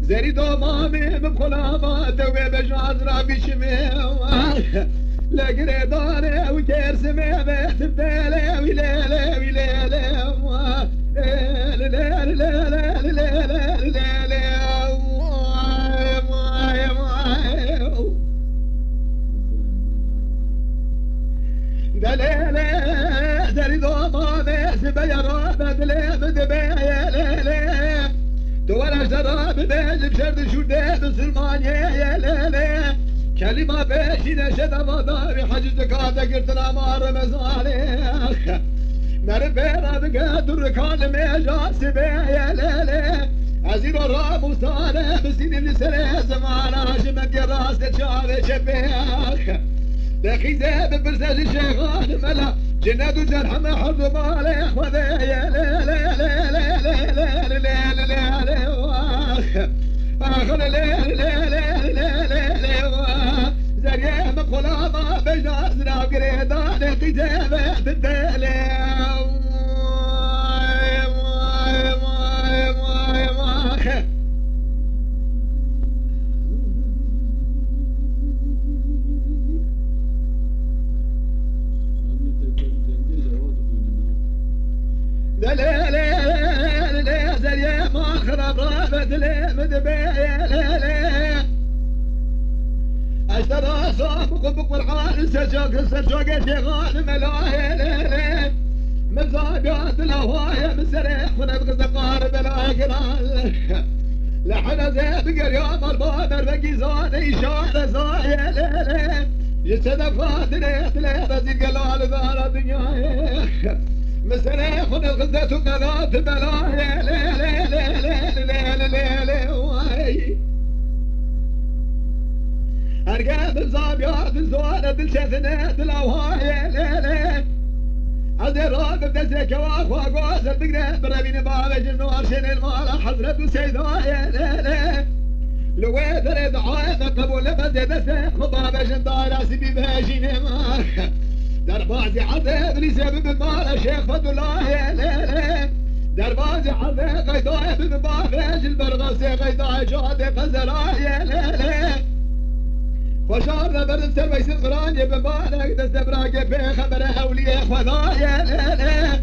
زري ضمامي بخلافات وبجاز ربي شمي لا قريداني وترسمي بيت بلي ويلي ويلي دليلي زري ضمامي سبي رابط لي مدبي دولا شراب بيجي بشرد شودة بسلمانية يا ليلي كلمة بيشي نشد مضاري حجز كاتا قرتنا مار مزالي مرفيرا بقاد الركان ميجا سبي يا ليلي أزيد الراب وصالي بسين السري زمانا شمك الراس تشابي شبيخ دخي زيب برسل الشيخان ملا جناد وجرح محض مالي وذي يا ليلي آخر زريا مقلامة بجازنا قريدان قجابة الدالي زريا ما خرب رابط لي مدبي اشترى صاحب قبق والحال سجوق شيخان ملاهي من زابيات الهواية من سريح ونبغى زقارب الاقرال لحنا زيب قريام البابر بقيزان إشارة زايا جسد فاتني تلي رزيد قلال ذار الدنيا مسريح ونغزة وقذات بلاهي أرقام الزابيات الزوانة الشثنة الأوهاية ليلي عزي الراب بدزيك واخوا قوس البقرة برابين بابج النور شن المال حضرة سيدايا ليلي لويت ريد عايمة قبول فزيد السيخ مبابج دار سبي بهاجين ماخ دربازي عذاب لسبب المال الشيخ فضل الله يا ليلي دربازي عذاب غيضاي ببابج البرغسي غيضاي جادي قزلا يا ليلي وشارنا برد سرويس الغراني بمالك دستبراك في خبره ولي خذايا ليلي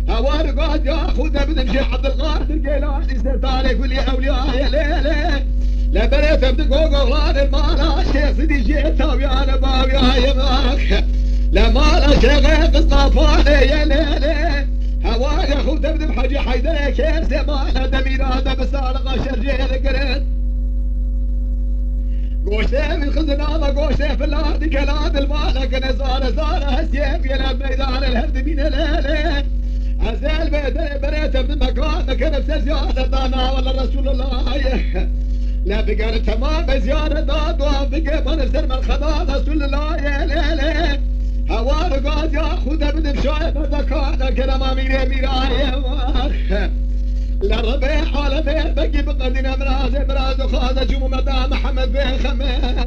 هوار قاد ياخذ بنمشي عبد القادر جيلاني سرطاني كل اولياء يا ليلي لا بريت بدقوق غلان المال الشيخ سيدي جيتا ويانا باويا يا ماك لا مال الشيخ قصطفاني يا ليلي هوار ياخذ بدم حجي حيدر كيف زمانه دميراده بسالقه شرجيل قريت قوشته من خزنانه قوشته في الارض كلاد المالك نزاره زاره هالسيف يلعب ميدان الهرد من الليله عزال بريته من مكان كنفس زياره دانا ولا رسول الله لا بقى تمام بزياره داد وبقى ما نفسر من خدا رسول الله يا ليله هوار قاد ياخذ من بشايف ذكانا كلام امير ميرايه للربيع عالمين بقي بقدنا مراز وخاذ جمومة محمد بن خميس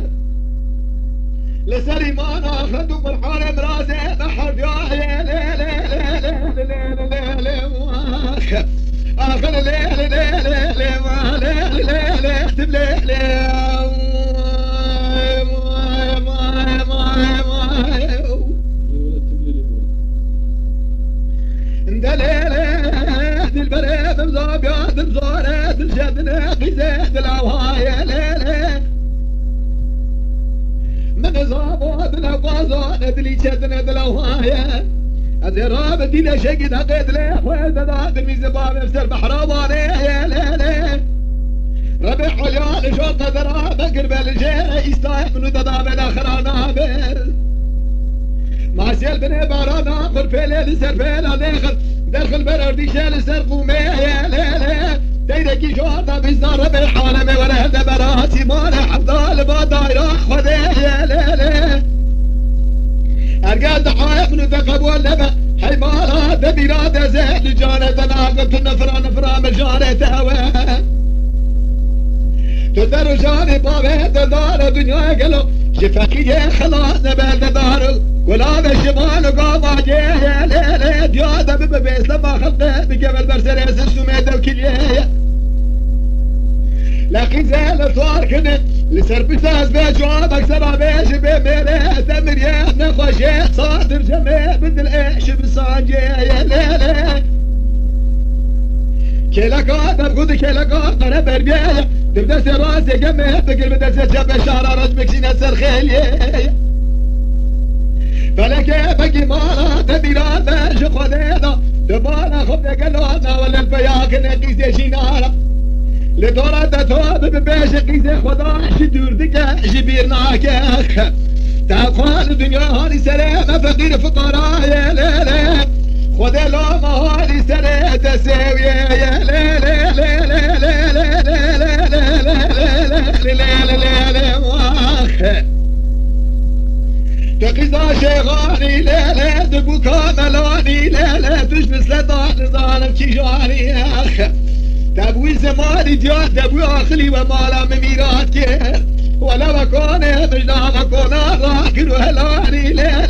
لسليمان اخذ بالحال مرازي بحر يا ليل اخر ليل اختم ليل البريد مزابيات مزارات الجدنة قزيد العوايا ليلي من زابات الأقوازات اللي جدنة العوايا الزراب الدين شقد هقيد ليه ويد ذات الميزباب يفسر بحراباني يا ليلي ربيع حليان شوط ذراب قرب الجيرة يستايق من ذذاب الآخر نابر ما سيل بني بارانا خل في ليل سر في ليل داخل بردي شال سرقومي يا ليلي تيدكي جوطة بيزار بالحالم ولا هذا براسي مالا حفظال بادايرا خذي يا ليلي أرقاد حايف نثقب والنبا حيمالا دبيرات زهد جانة ناقب نفرا مجانة هوا تدر جاني بابه دار دنيا قلو شفاكي خلاص نبال دار ولا بالشمال قاضى جيه ليلة ديادة ببيس لما خلقه بقبل برسلس السميدة وكليه لكن زال صار كنت لسر بساس بجوابك سبع بيش بميري تمريات نخوشي صادر جميع بدل ايش بسانجي يا ليلة كيلكات بقود كيلكات انا بربيع تبدا سراسي جميع بقل بدل سجب شعر رجبك سينا سرخيلي فلك بقي مالا تبيرات باش خذينا دبانا خبنا قلونا ولا الفياك نقيس شينانا لدورة توب ببيش قيس خدا شدور دقا جبيرناك تعقان الدنيا هاني سلامة فقير فقراء يا ليلة خذ لوما هاني سنة تساوي يا ليلة ليلة ليلة ليلة ليلة ليلة تقيزا شيغاني ليلة دبو كاملاني ليلة تجلس لطان ظالم تجاني يا أخ تبوي زماني ديان تبوي أخلي ومالا مميرات كير ولا بكونه مجنا بكونه راكن وهلاني ليلة